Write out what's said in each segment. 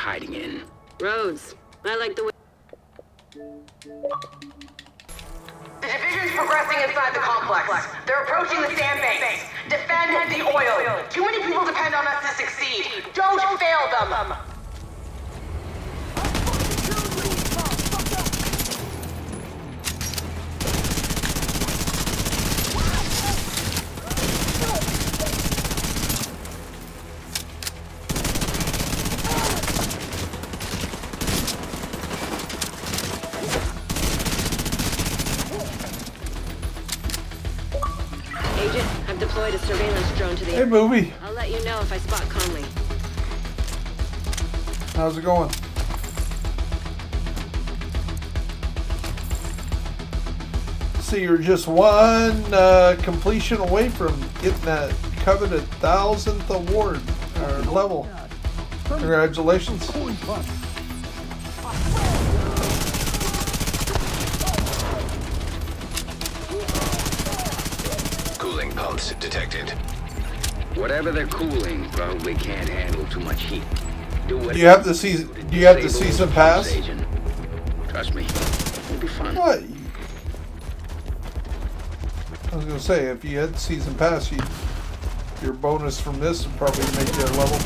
hiding in? Roads. I like the way... The division's progressing inside the complex. They're approaching the sandbanks. Defend the oil. Too many people depend on us to succeed. Don't fail them. I've deployed a surveillance drone to the... Hey, movie. I'll let you know if I spot Conley. How's it going? So you're just one completion away from getting that coveted 1,000th award or level. Congratulations. Cooling pumps detected. Whatever they're cooling probably can't handle too much heat. Do you have the season? Do you have the season pass? Agent. Trust me, it'll be fun. What? I was gonna say, if you had the season pass, your bonus from this would probably make you a level.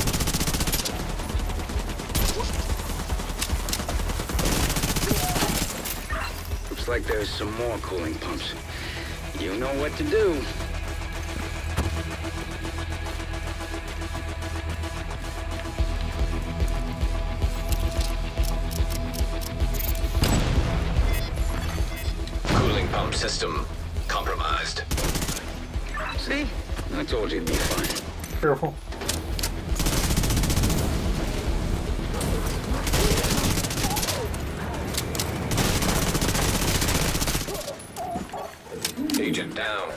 Looks like there's some more cooling pumps. You know what to do. Cooling pump system compromised. See? I told you it'd be fine. Careful. Agent down.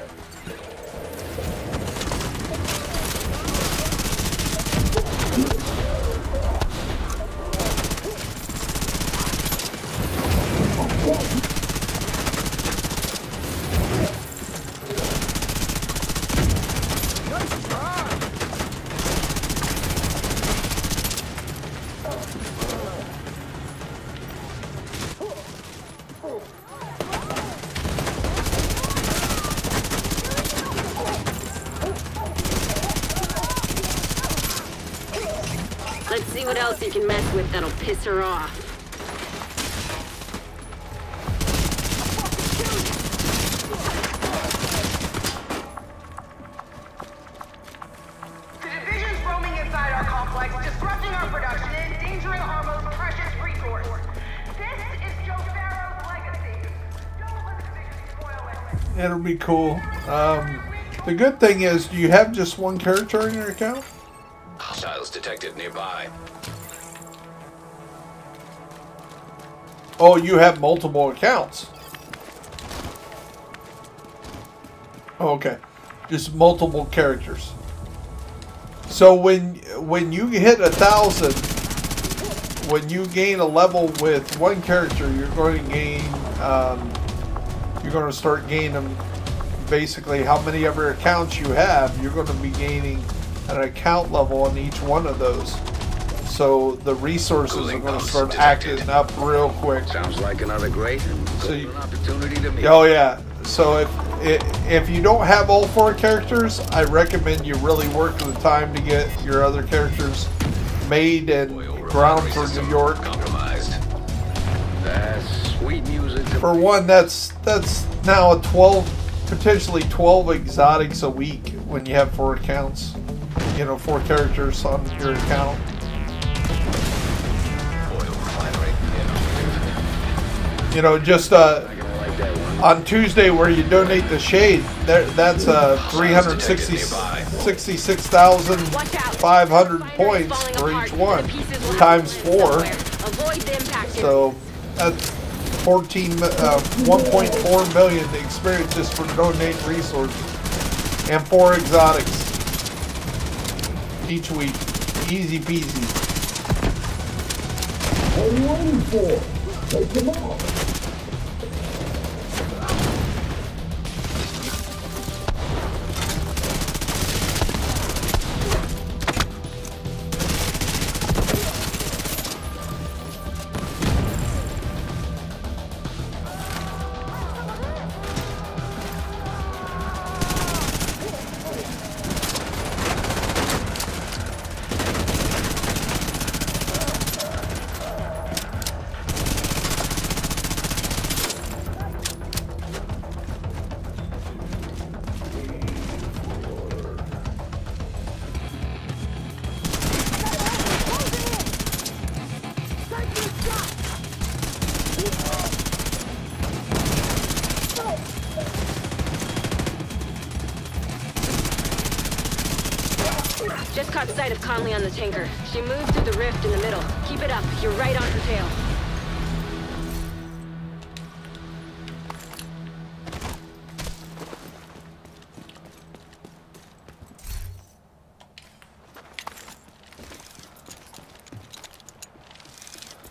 Let's see what else you can mess with that'll piss her off. The division's roaming inside our complex, disrupting our production and endangering our most precious resource. This is Joe Farrow's legacy. Don't let the division spoil it. It'll be cool. The good thing is, do you have just one character in your account? Hostiles detected nearby. Oh, you have multiple accounts. Oh, okay, just multiple characters. So when you hit 1,000, when you gain a level with one character, you're going to gain. You're going to start gaining basically how many other accounts you have. You're going to be gaining an account level on each one of those. So the resources are going to start acting up real quick. Sounds like another great and golden opportunity to meet. Oh yeah. So if you don't have all 4 characters, I recommend you really work the time to get your other characters made and ground for New York. Compromised. That's sweet music. For one, that's now a 12, potentially 12 exotics a week when you have 4 accounts. You know, 4 characters on your account. You know, just on Tuesday where you donate the shade, that's 366,500 points for each one, times 4. So that's 1.4 million experiences for donating resources, and 4 exotics each week. Easy peasy. What are you waiting for? Take them off. Just caught sight of Conley on the tanker. She moved through the rift in the middle. Keep it up. You're right on her tail.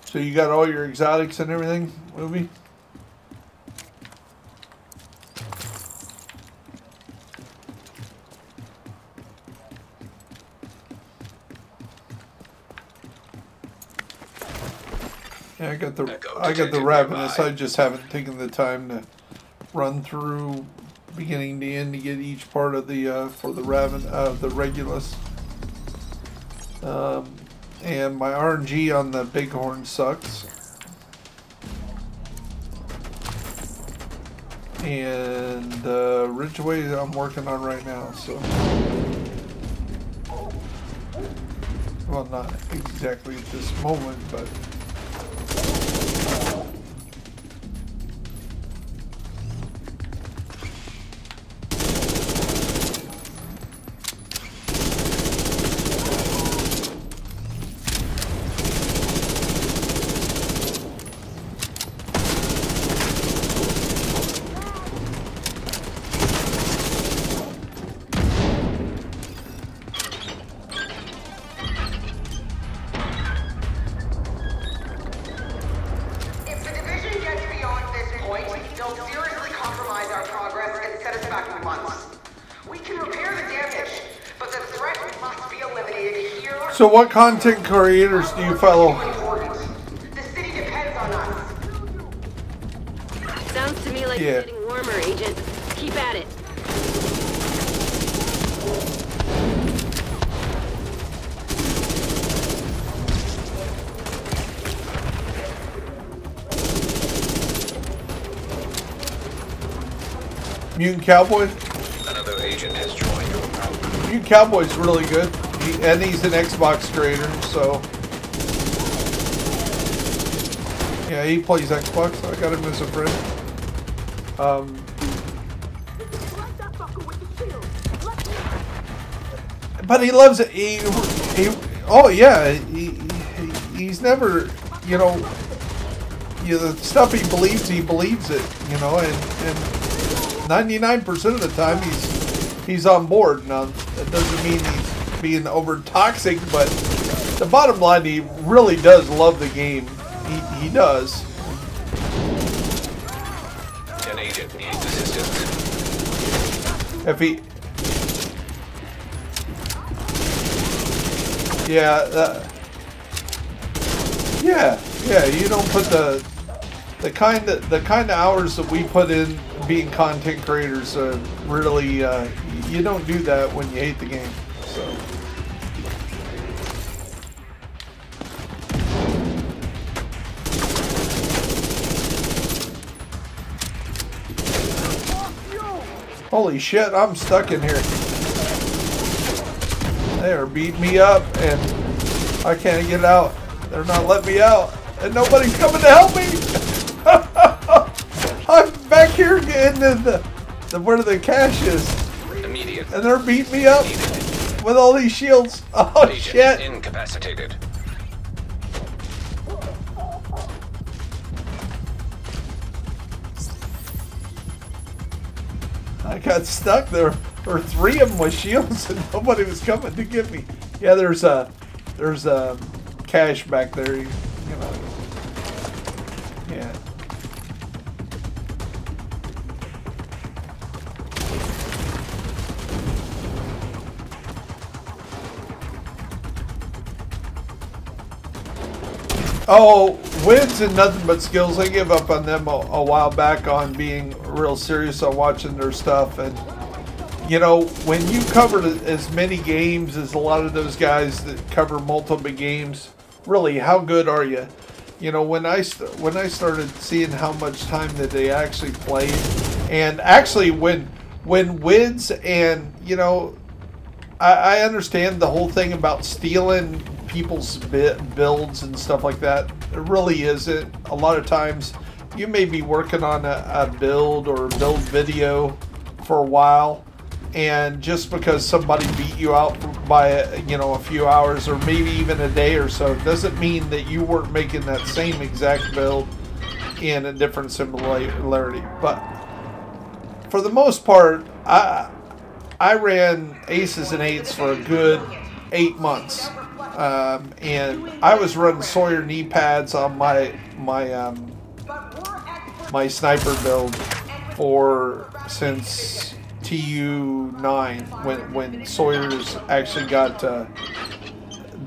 So you got all your exotics and everything, Movie? Yeah, I got the ravenous. I just haven't taken the time to run through beginning to end to get each part of the for the the Regulus. And my RNG on the Bighorn sucks. And Ridgeway I'm working on right now, so. Well, not exactly at this moment, but. So what content creators do you follow? The city depends on us. Sounds to me like you're getting warmer, Agent. Keep at it. Mutant Cowboy? Another agent has joined your group. Mutant Cowboy's really good. And he's an Xbox creator, so yeah, he plays Xbox. So I got him as a friend. But he loves it. Oh yeah, he's never, you know, the stuff he believes it, you know, and 99% of the time he's on board. Now that doesn't mean he's being over toxic, but the bottom line, he really does love the game. He does. An agent needs assistance. If he, yeah, you don't put the kind of hours that we put in being content creators. Really, you don't do that when you hate the game. So. Holy shit, I'm stuck in here. They are beating me up and I can't get out. They're not letting me out. And nobody's coming to help me. I'm back here in the where the cache is. Immediate. And they're beating me up with all these shields. Oh Agent shit. Incapacitated. I got stuck there. There were 3 of them with shields and nobody was coming to get me. Yeah, there's a cache back there, you know. Yeah. Oh, Wids and Nothing But Skills, I gave up on them a while back on being real serious on watching their stuff. And, you know, when you covered as many games as a lot of those guys that cover multiple games, really, how good are you? You know, when I started seeing how much time that they actually played, and actually when Wids and, you know, I understand the whole thing about stealing people's builds and stuff like that. It really isn't. A lot of times you may be working on a build or a build video for a while, And just because somebody beat you out by, you know, a few hours or maybe even a day or so, doesn't mean that you weren't making that same exact build in a different similarity. But for the most part, I ran aces and eights for a good 8 months. And I was running Sawyer knee pads on my sniper build since TU9 when Sawyer's actually got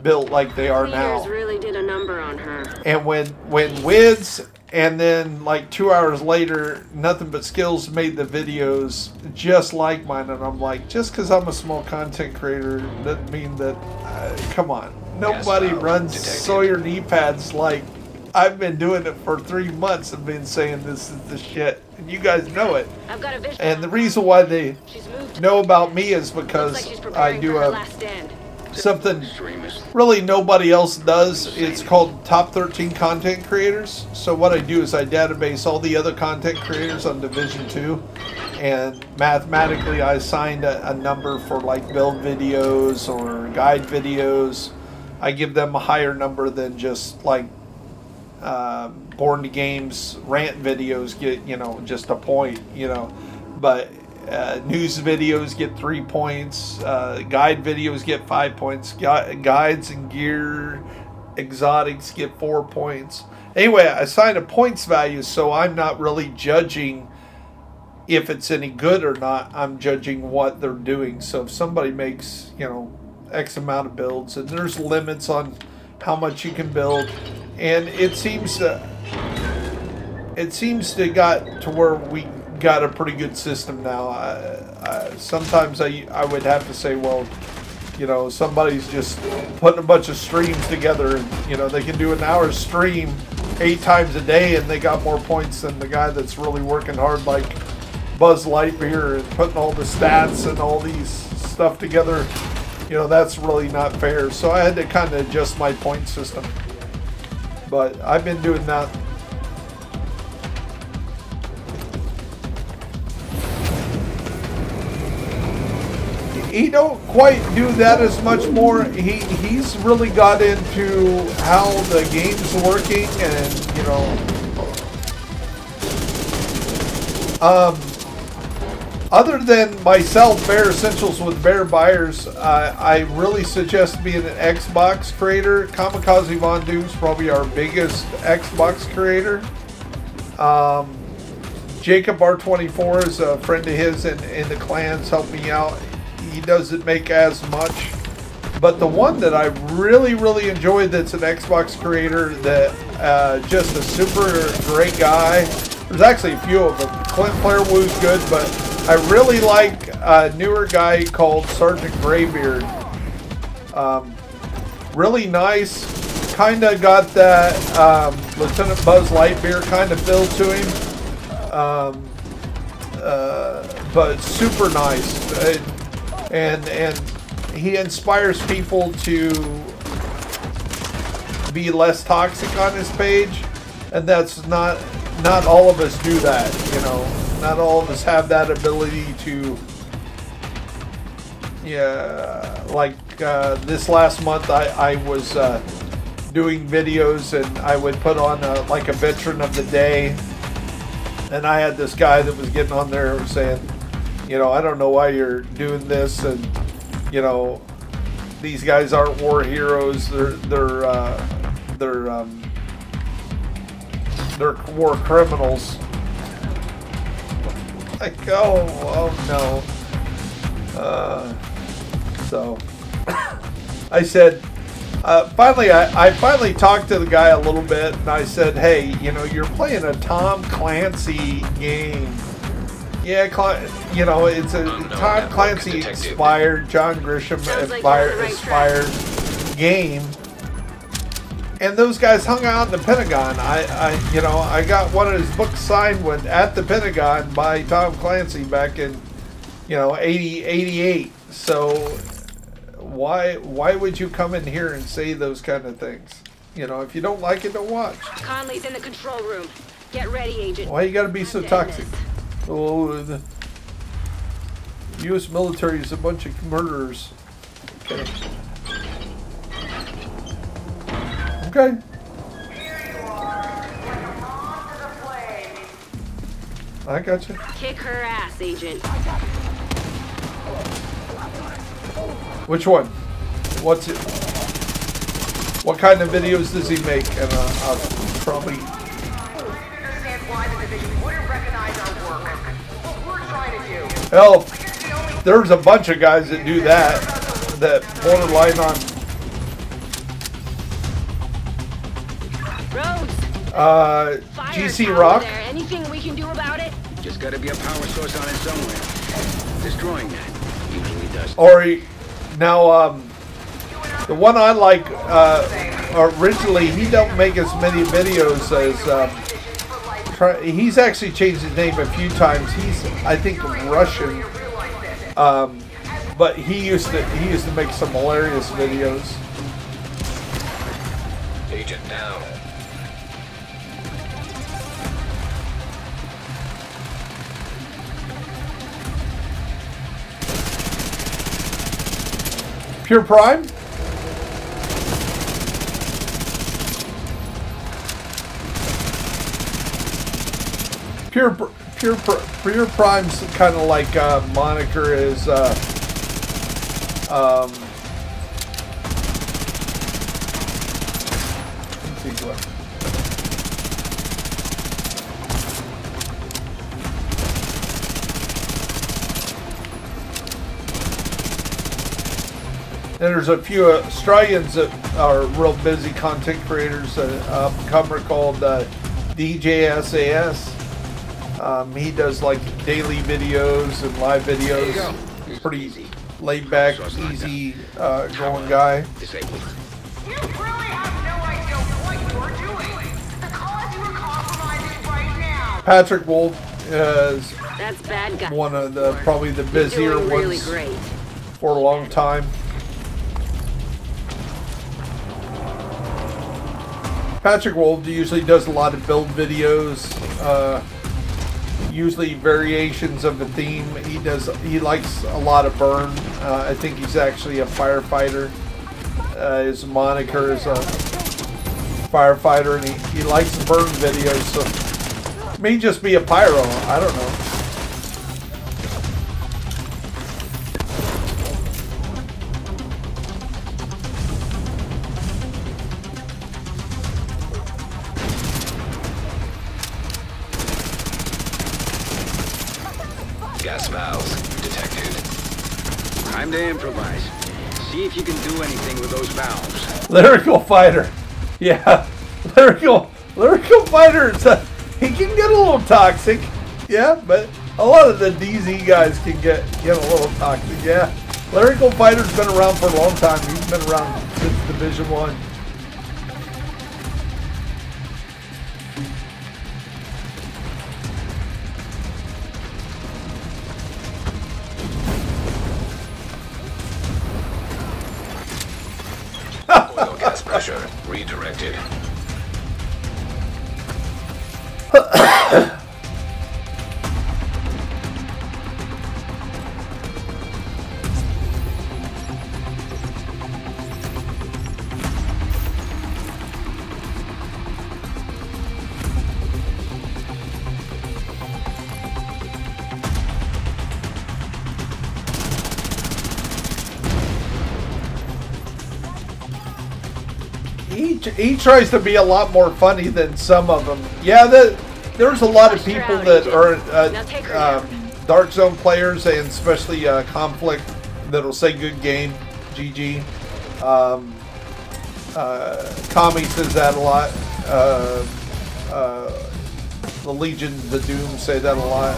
built like they are now. Byers really did a number on her. And when WIDS and then like 2 hours later, Nothing But Skills made the videos just like mine, and I'm like, just because I'm a small content creator doesn't mean that. Come on, nobody runs Sawyer knee pads like I've been doing it for 3 months and been saying this is the shit, and you guys know it. I've got a vision. And the reason why they know about me is because I do something really nobody else does. It's called Top 13 Content Creators. So what I do is I database all the other content creators on Division 2, and mathematically I assigned a number for like build videos or guide videos. I give them a higher number than just like Born to Games rant videos get, you know, just a point, you know. But news videos get 3 points, guide videos get 5 points, guides and gear exotics get 4 points. Anyway, I assign a points value, so I'm not really judging if it's any good or not. I'm judging what they're doing. So if somebody makes, you know, X amount of builds, and there's limits on how much you can build, and it seems to got to where we got a pretty good system now. Sometimes I would have to say, well, you know, somebody's just putting a bunch of streams together, and you know, they can do an hour stream 8 times a day, and they got more points than the guy that's really working hard like Buzz Lightyear and putting all the stats and all these stuff together. You know, that's really not fair. So I had to kind of adjust my point system. But I've been doing that. He don't quite do that as much more. He's really got into how the game's working, and you know, other than myself, Bear Essentials with Bear Byers, I really suggest being an Xbox creator. Kamikaze Von Doom's probably our biggest Xbox creator. Jacob R24 is a friend of his in the clans, helped me out. He doesn't make as much. But the one that I really enjoyed that's an Xbox creator that just a super great guy. There's actually a few of them. Clint Flairwoo's good, but I really like a newer guy called Sergeant Graybeard. Really nice. Kind of got that Lieutenant Buzz Lightyear kind of feel to him. But super nice. And he inspires people to be less toxic on his page. And that's not all of us do that, you know. Not all of us have that ability to, yeah, like this last month I was doing videos, and I would put on like a veteran of the day, and I had this guy that was getting on there saying, you know, I don't know why you're doing this, and you know, these guys aren't war heroes, they're war criminals. Like, oh no. So I said, I finally talked to the guy a little bit, and I said, hey, you know, you're playing a Tom Clancy game. Yeah, you know, it's a Tom Clancy inspired, John Grisham inspired game. And those guys hung out in the Pentagon. You know, I got one of his books signed at the Pentagon by Tom Clancy back in, you know, 88. So why would you come in here and say those kind of things? You know, if you don't like it, don't watch. Conley's in the control room. Get ready, Agent. Why you gotta be so toxic? Oh, U.S. military is a bunch of murderers. Okay. Okay. Here you are, like a moth to the flame. I got you. Kick her ass, Agent. Which one? What's it? What kind of videos does he make? And I'll probably. Understand why the division wouldn't recognize our work. What we're trying to do. Hell, there's a bunch of guys that do that. That borderline on. Rhodes. GC Fire Rock. there. Anything we can do about it? Just gotta be a power source on it somewhere. Destroying that usually does. Or now, the one I like, originally, he don't make as many videos as, he's actually changed his name a few times. He's, I think, Russian, but he used to make some hilarious videos. Agent down. Pure Prime? Pure Prime's kind of like moniker is let's see what. And there's a few Australians that are real busy content creators. A comer called DJ SAS. He does like daily videos and live videos. He's pretty laid back, easy going guy. Disabled. You really have no idea what you are doing. The cause you are compromising right now. Patrick Wolf is That's bad guy. one of the probably the busier Doing really ones great. for a long time. Patrick Wolf usually does a lot of build videos, usually variations of a theme. He likes a lot of burn. I think he's actually a firefighter. His moniker is a firefighter, and he likes to burn videos. So may just be a pyro. I don't know. Gas valves detected. Time to improvise. See if you can do anything with those valves. Lyrical fighter, yeah, lyrical fighter. He can get a little toxic, yeah, but a lot of the DZ guys can get a little toxic, yeah. Lyrical fighter's been around for a long time. He's been around since Division 1. Oil gas pressure redirected. He tries to be a lot more funny than some of them. Yeah, there's a lot of people that are Dark Zone players, and especially Conflict, that'll say good game, GG. Kami says that a lot. The Legion, the Doom say that a lot.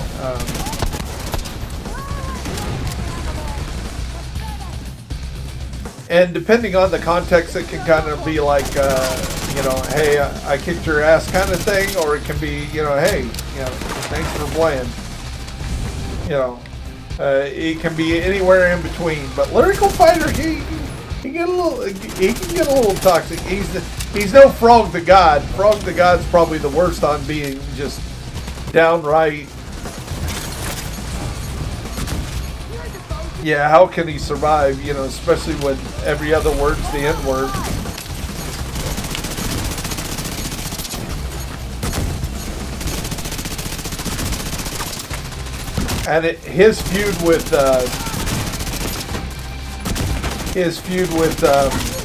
And depending on the context, it can kind of be like, hey, I kicked your ass kind of thing, or it can be, hey, thanks for playing. It can be anywhere in between. But Lyrical Fighter, he can get a little toxic. He's no Frog the God. Frog the God's probably the worst on being just downright Yeah, how can he survive? You know, especially when every other word's the N word. And his feud with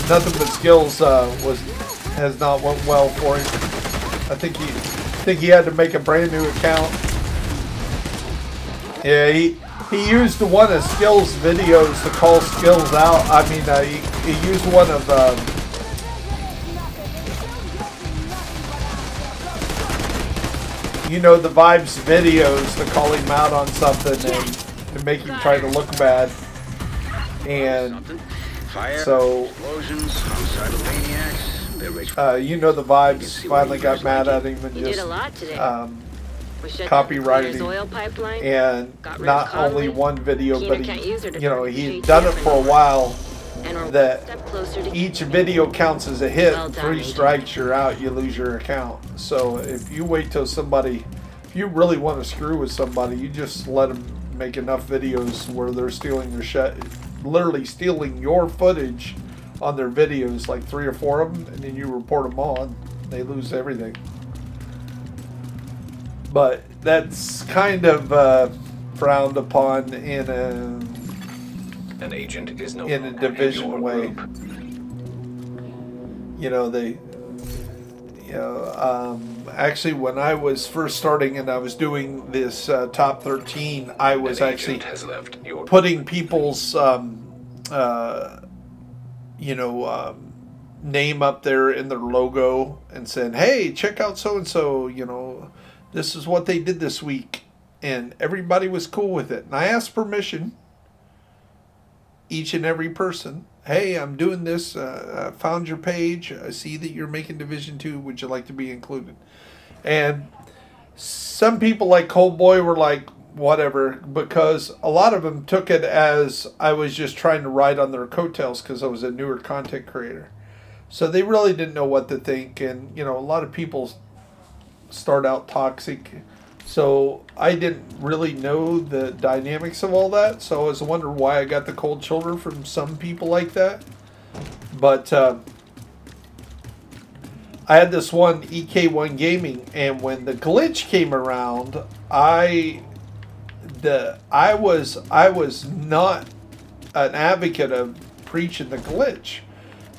Nothing But Skills has not went well for him. I think he had to make a brand new account. Yeah, he used one of Skills' videos to call Skills out. I mean, he used one of you know, the Vibes videos to call him out on something and make him try to look bad. And so, you know, the Vibes finally got mad at him and just copyrighted him. And not only one video, but you know, he's done it for a while. That each video counts as a hit. 3 strikes, you're out. You lose your account. So if you wait till somebody, if you really want to screw with somebody, you just let them make enough videos where they're stealing your shit, literally stealing your footage on their videos, like 3 or 4 of them, and then you report them all, and they lose everything. But that's kind of frowned upon in An agent is no in a division way. You know, actually when I was first starting and I was doing this top 13, I was actually putting people's name up there in their logo and saying, hey, check out so and so, you know, this is what they did this week, and everybody was cool with it. And I asked permission, each and every person. Hey, I'm doing this. I found your page. I see that you're making Division 2. Would you like to be included? And some people like Cold Boy were like, whatever, because a lot of them took it as I was just trying to ride on their coattails because I was a newer content creator. So they really didn't know what to think. And, you know, a lot of people start out toxic. So I didn't really know the dynamics of all that. So I was wondering why I got the cold shoulder from some people like that. But I had this one EK1 Gaming, and when the glitch came around, I was not an advocate of preaching the glitch.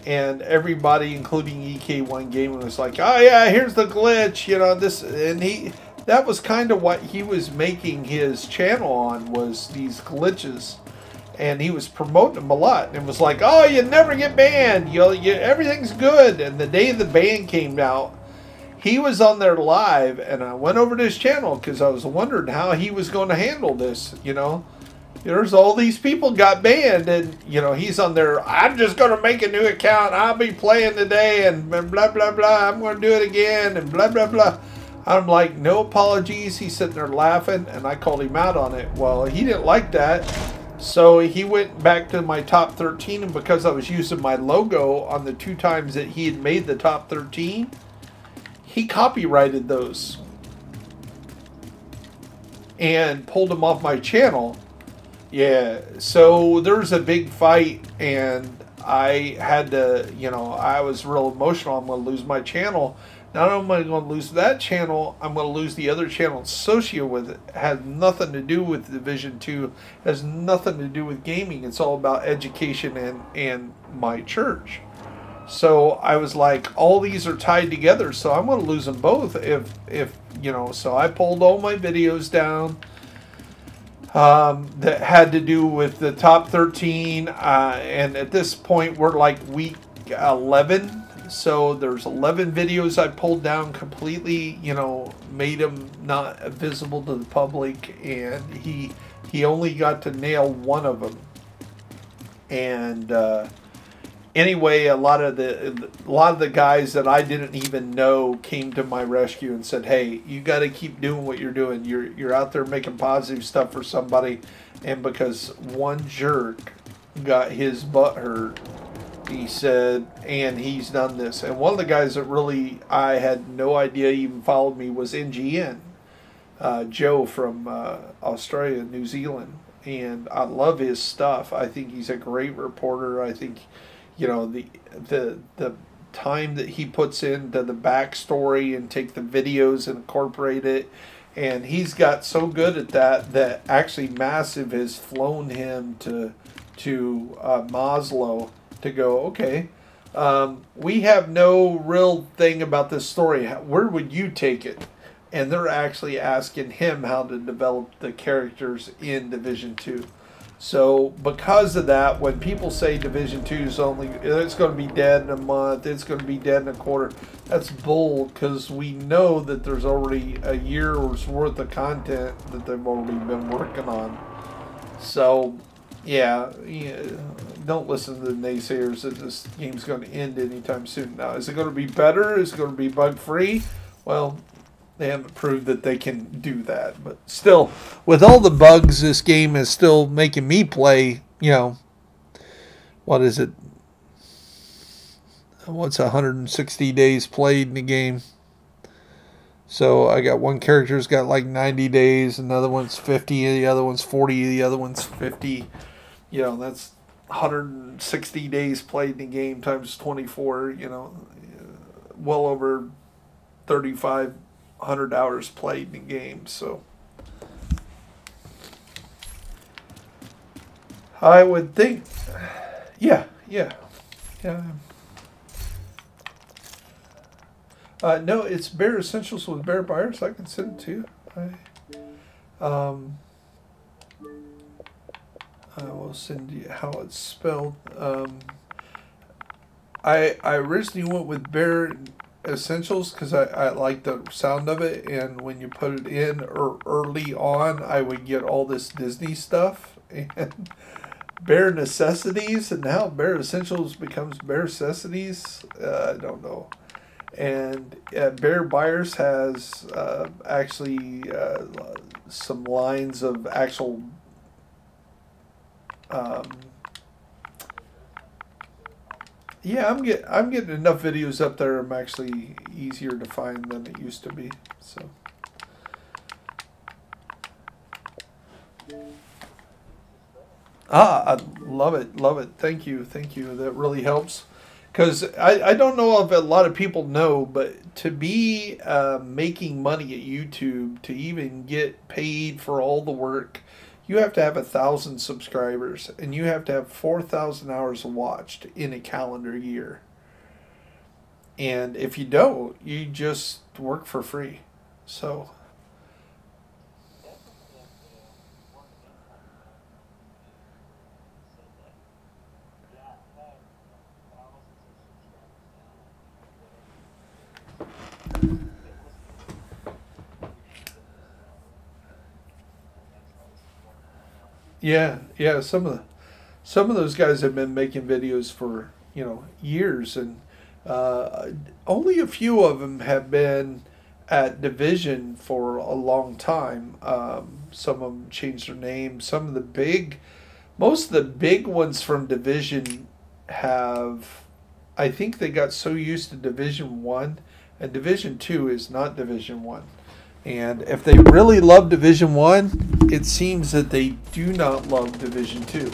And everybody, including EK1 Gaming, was like, oh yeah, here's the glitch, you know, this, and that was kind of what he was making his channel on, was these glitches. And he was promoting them a lot. And it was like, oh, you never get banned. Everything's good. And the day the ban came out, he was on there live. And I went over to his channel because I was wondering how he was going to handle this, you know. There's all these people got banned. And, you know, he's on there, I'm just going to make a new account. I'll be playing today. And blah, blah, blah. I'm going to do it again. And blah, blah, blah. I'm like, no apologies. He's sitting there laughing, and I called him out on it. Well, he didn't like that, so he went back to my top 13, and because I was using my logo on the 2 times that he had made the top 13, he copyrighted those and pulled them off my channel. Yeah, so there's a big fight, and I had to, you know, I was real emotional. I'm going to lose my channel. Not only am I going to lose that channel, I'm going to lose the other channel associated with it. It has nothing to do with Division 2. It has nothing to do with gaming. It's all about education and my church. So I was like, all these are tied together, so I'm going to lose them both if you know. So I pulled all my videos down that had to do with the top 13. And at this point, we're like week 11. So there's 11 videos I pulled down completely, you know, made them not visible to the public, and he only got to nail one of them. And anyway, a lot of the guys that I didn't even know came to my rescue and said, "Hey, you got to keep doing what you're doing. You're out there making positive stuff for somebody." And because one jerk got his butt hurt, he said, and he's done this. And one of the guys that really I had no idea even followed me was NGN, Joe from Australia, New Zealand. and I love his stuff. I think he's a great reporter. I think, you know, the time that he puts into the backstory and take the videos and incorporate it, and he's got so good at that actually Massive has flown him to Maslow to go, okay, we have no real thing about this story. Where would you take it? And they're actually asking him how to develop the characters in Division 2. So because of that, when people say Division 2 is only, it's going to be dead in a month, it's going to be dead in a quarter, that's bull, because we know that there's already a year's worth of content that they've already been working on. So, yeah, don't listen to the naysayers that this game's going to end anytime soon. Now, is it going to be better? Is it going to be bug-free? Well, they haven't proved that they can do that. But still, with all the bugs, this game is still making me play, you know, what is it? What's 160 days played in the game? So I got one character's got like 90 days, another one's 50, the other one's 40, the other one's 50. You know, that's 160 days played in the game times 24, you know, well over 3,500 hours played in the game. So I would think, yeah. No, it's Bear Essentials with Bear Byers. I can send it to you. I will send you how it's spelled. I originally went with Bear Essentials because I like the sound of it, and when you put it in early on, I would get all this Disney stuff and Bear Necessities, and now Bear Essentials becomes Bear Necessities. I don't know. And Bear Byers has actually some lines of actual yeah, I'm getting enough videos up there. I'm actually easier to find than it used to be. So I love it. Thank you. That really helps. Because I don't know if a lot of people know, but to be making money at YouTube, to even get paid for all the work, you have to have 1,000 subscribers, and you have to have 4,000 hours watched in a calendar year. And if you don't, you just work for free. So yeah, some of those guys have been making videos for, you know, years, and only a few of them have been at Division for a long time. Some of them changed their name. Most of the big ones from Division have, I think they got so used to Division 1, and Division 2 is not Division 1. And if they really love Division 1, it seems that they do not love Division 2.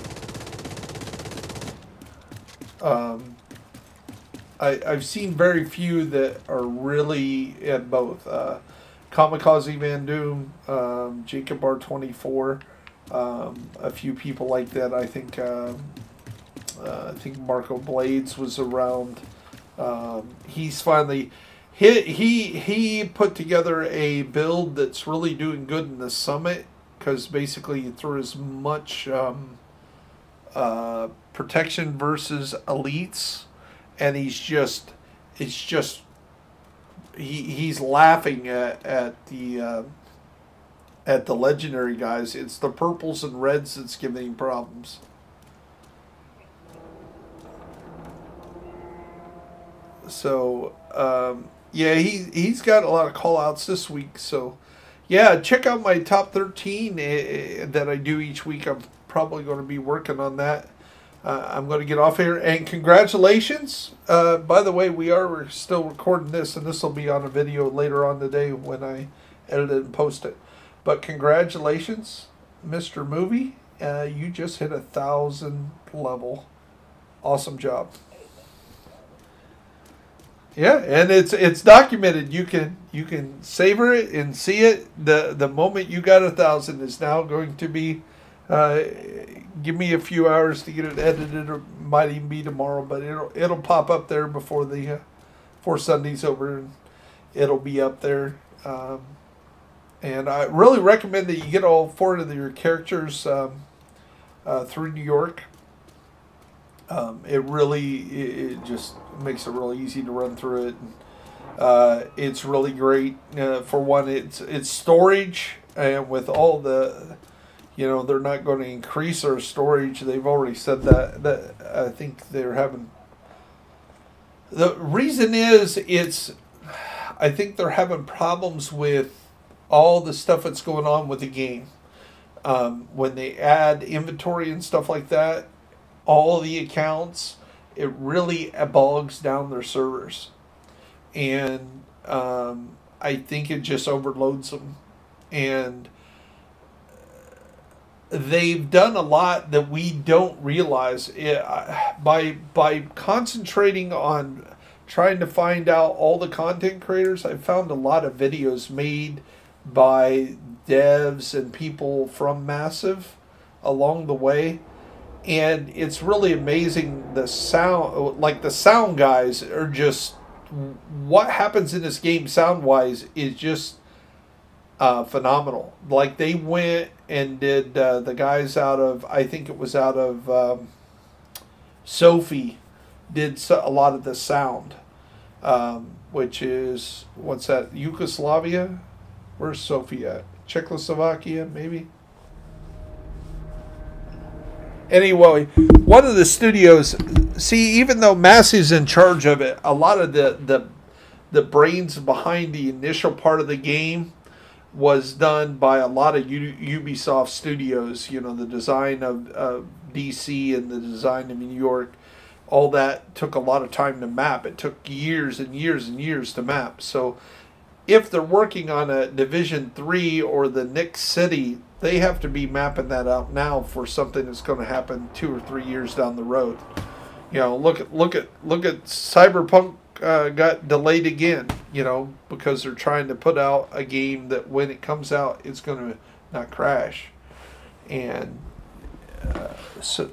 I've seen very few that are really in both. Kamikaze Van Doom, Jacob R24, a few people like that. I think Marco Blades was around. He's finally... He put together a build that's really doing good in the summit, because basically you threw as much protection versus elites, and he's laughing at the legendary guys. It's the purples and reds that's giving him problems. So yeah, he's got a lot of call outs this week. So yeah, check out my top 13 that I do each week. I'm probably going to be working on that. I'm going to get off here, and congratulations. By the way, we're still recording this, and this will be on a video later on today when I edit it and post it. But congratulations, Mr. Movie. You just hit 1,000 level. Awesome job. Yeah, and it's documented. You can savor it and see it. The moment you got 1,000 is now going to be. Give me a few hours to get it edited, or might even be tomorrow. But it'll pop up there before the before Sunday's over, and it'll be up there. And I really recommend that you get all 4 of your characters through New York. It just makes it really easy to run through it. It's really great. For one, it's storage, and with all the, they're not going to increase our storage. They've already said that I think they're having. The reason is I think they're having problems with all the stuff that's going on with the game. When they add inventory and stuff like that, all the accounts, it really bogs down their servers. And I think it just overloads them. And they've done a lot that we don't realize. By concentrating on trying to find out all the content creators, I found a lot of videos made by devs and people from Massive along the way, and it's really amazing. The sound, like the sound guys are just, what happens in this game sound wise is just phenomenal. Like they went and did the guys out of, I think it was out of Sophie, did a lot of the sound, which is, what's that, Yugoslavia? Where's Sophie at? Czechoslovakia, maybe? Anyway, one of the studios, see, even though Massey's in charge of it, a lot of the brains behind the initial part of the game was done by a lot of Ubisoft studios. The design of DC and the design of New York, all that took a lot of time to map. It took years and years and years to map. So if they're working on a Division 3 or the next city, they have to be mapping that out now for something that's going to happen 2 or 3 years down the road. Look at Cyberpunk got delayed again, because they're trying to put out a game that when it comes out, it's going to not crash. And so.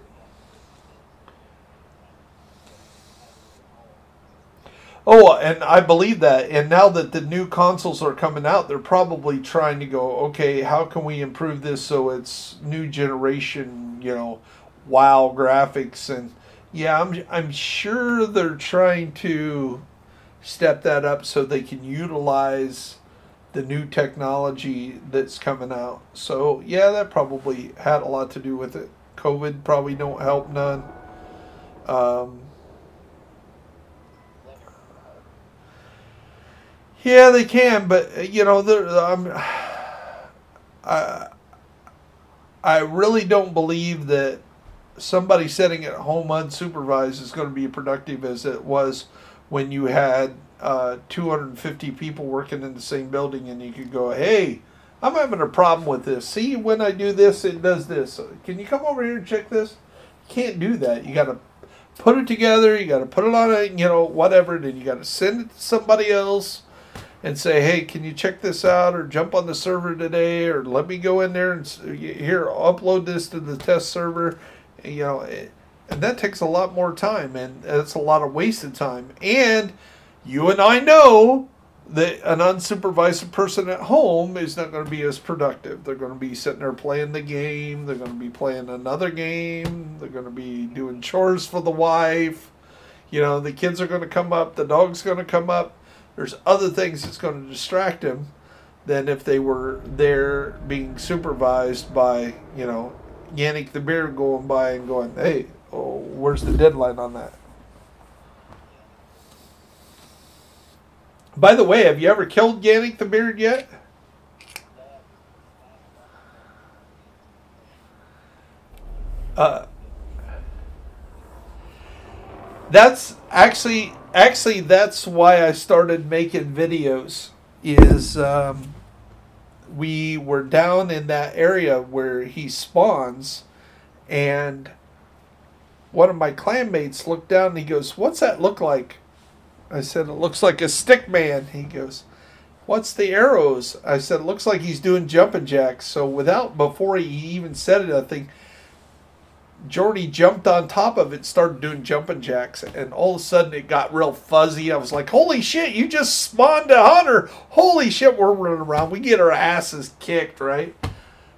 Oh, and I believe that. And now that the new consoles are coming out, they're probably trying to go, okay, how can we improve this so it's new generation, WoW graphics? And yeah, I'm sure they're trying to step that up so they can utilize the new technology that's coming out. So yeah, that probably had a lot to do with it. COVID probably don't help none. Yeah, they can, but I really don't believe that somebody sitting at home unsupervised is going to be productive as it was when you had 250 people working in the same building, and you could go, hey, I'm having a problem with this. See, when I do this, it does this. Can you come over here and check this? You can't do that. You got to put it together. You got to put it on a, whatever. Then you got to send it to somebody else and say, hey, can you check this out, or jump on the server today, or let me go in there and here, upload this to the test server. And that takes a lot more time, and it's a lot of wasted time. And you and I know that an unsupervised person at home is not going to be as productive. They're going to be sitting there playing the game. They're going to be playing another game. They're going to be doing chores for the wife. The kids are going to come up. The dog's going to come up. There's other things that's going to distract them than if they were there being supervised by, Yannick the Beard going by and going, hey, where's the deadline on that? By the way, have you ever killed Yannick the Beard yet? That's actually that's why I started making videos. Is we were down in that area where he spawns, And one of my clanmates looked down and he goes, "What's that look like?" I said, "It looks like a stick man." He goes, "What's the arrows?" I said, "It looks like he's doing jumping jacks." So before he even said it, I think Jordy jumped on top of it, started doing jumping jacks, and all of a sudden it got real fuzzy. I was like, "Holy shit, you just spawned a hunter." Holy shit, we're running around. We get our asses kicked, right?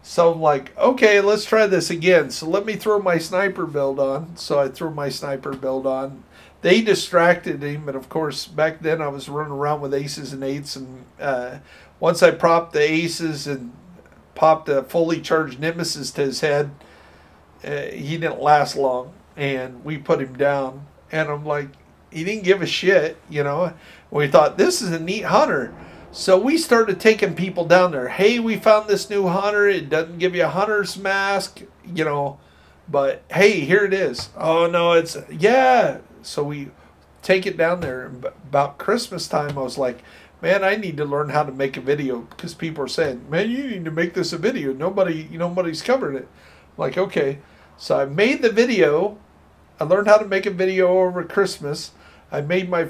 So I'm like, okay, let's try this again. So let me throw my sniper build on. So I threw my sniper build on. They distracted him, and of course, back then I was running around with aces and eights, and once I propped the aces and popped a fully charged nemesis to his head, he didn't last long, and we put him down. And I'm like, he didn't give a shit, you know. We thought, this is a neat hunter. So we started taking people down there. Hey, we found this new hunter. It doesn't give you a hunter's mask, you know, but hey, here it is. Oh, no, it's, yeah. So we take it down there. And about Christmas time, I was like, man, I need to learn how to make a video, because people are saying, man, you need to make this a video. Nobody's covered it. I'm like, okay. So I made the video. I learned how to make a video over Christmas. I made my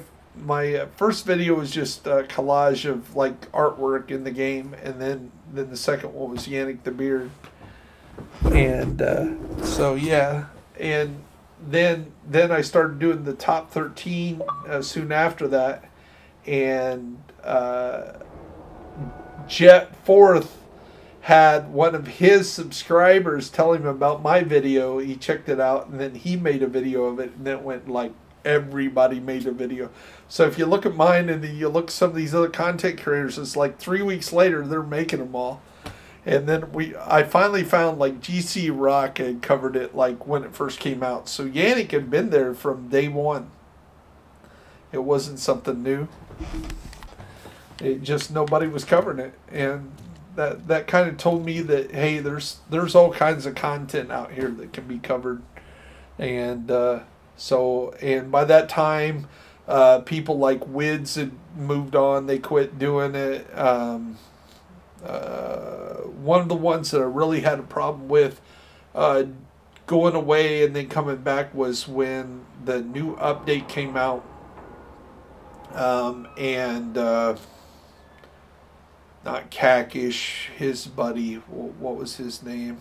first video was just a collage of like artwork in the game, and then the second one was Yannick the Beard. And so yeah, and then I started doing the top 13 soon after that, and Jet Forth had one of his subscribers tell him about my video. He checked it out, and then he made a video of it, and it went like everybody made a video. So if you look at mine and then you look at some of these other content creators, it's like 3 weeks later they're making them all. And then I finally found like GC Rock had covered it like when it first came out. So Yannick had been there from day one. It wasn't something new. It just, nobody was covering it. And that kind of told me that, hey, there's all kinds of content out here that can be covered. And and by that time, people like Wids had moved on. They quit doing it. One of the ones that I really had a problem with going away and then coming back was when the new update came out. Not Cakish, his buddy, what was his name?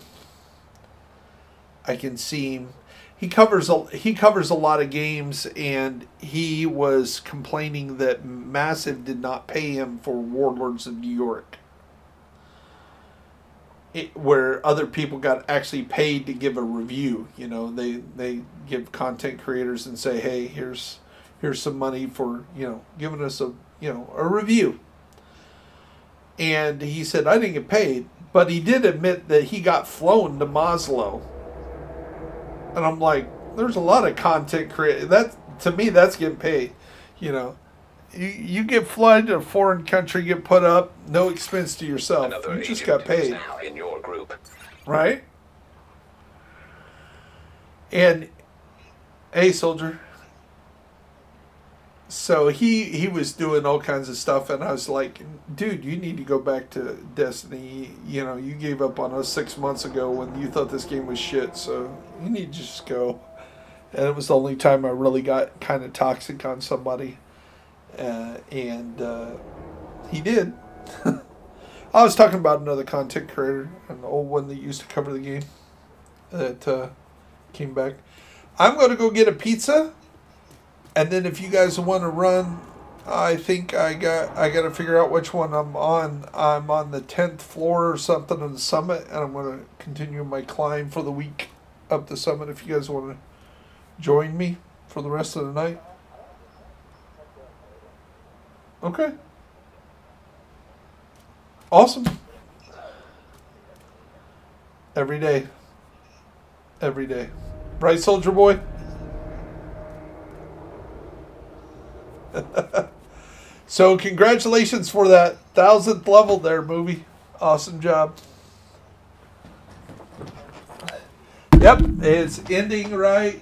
I can see him. He covers a lot of games, and he was complaining that Massive did not pay him for Warlords of New York, where other people got actually paid to give a review. You know, they give content creators and say, hey, here's some money for, you know, giving us a review. And he said, I didn't get paid, but he did admit that he got flown to Maslow. And I'm like, there's a lot of content creators. That, to me, that's getting paid. You know, you get flown to a foreign country, get put up, no expense to yourself. Another you just got paid. now in your group. Right? And, hey, soldier. So he was doing all kinds of stuff, and I was like, dude, you need to go back to Destiny. You know, you gave up on us 6 months ago when you thought this game was shit, so you need to just go. And it was the only time I really got kind of toxic on somebody. He did. I was talking about another content creator, an old one that used to cover the game, that came back. I'm going to go get a pizza. And then if you guys want to run, I think I got to figure out which one I'm on. I'm on the 10th floor or something of the summit, and I'm going to continue my climb for the week up the summit if you guys want to join me for the rest of the night. Okay. Awesome. Every day. Every day. Right, soldier boy? So congratulations for that 1000th level there, movie. Awesome job. Yep, it's ending right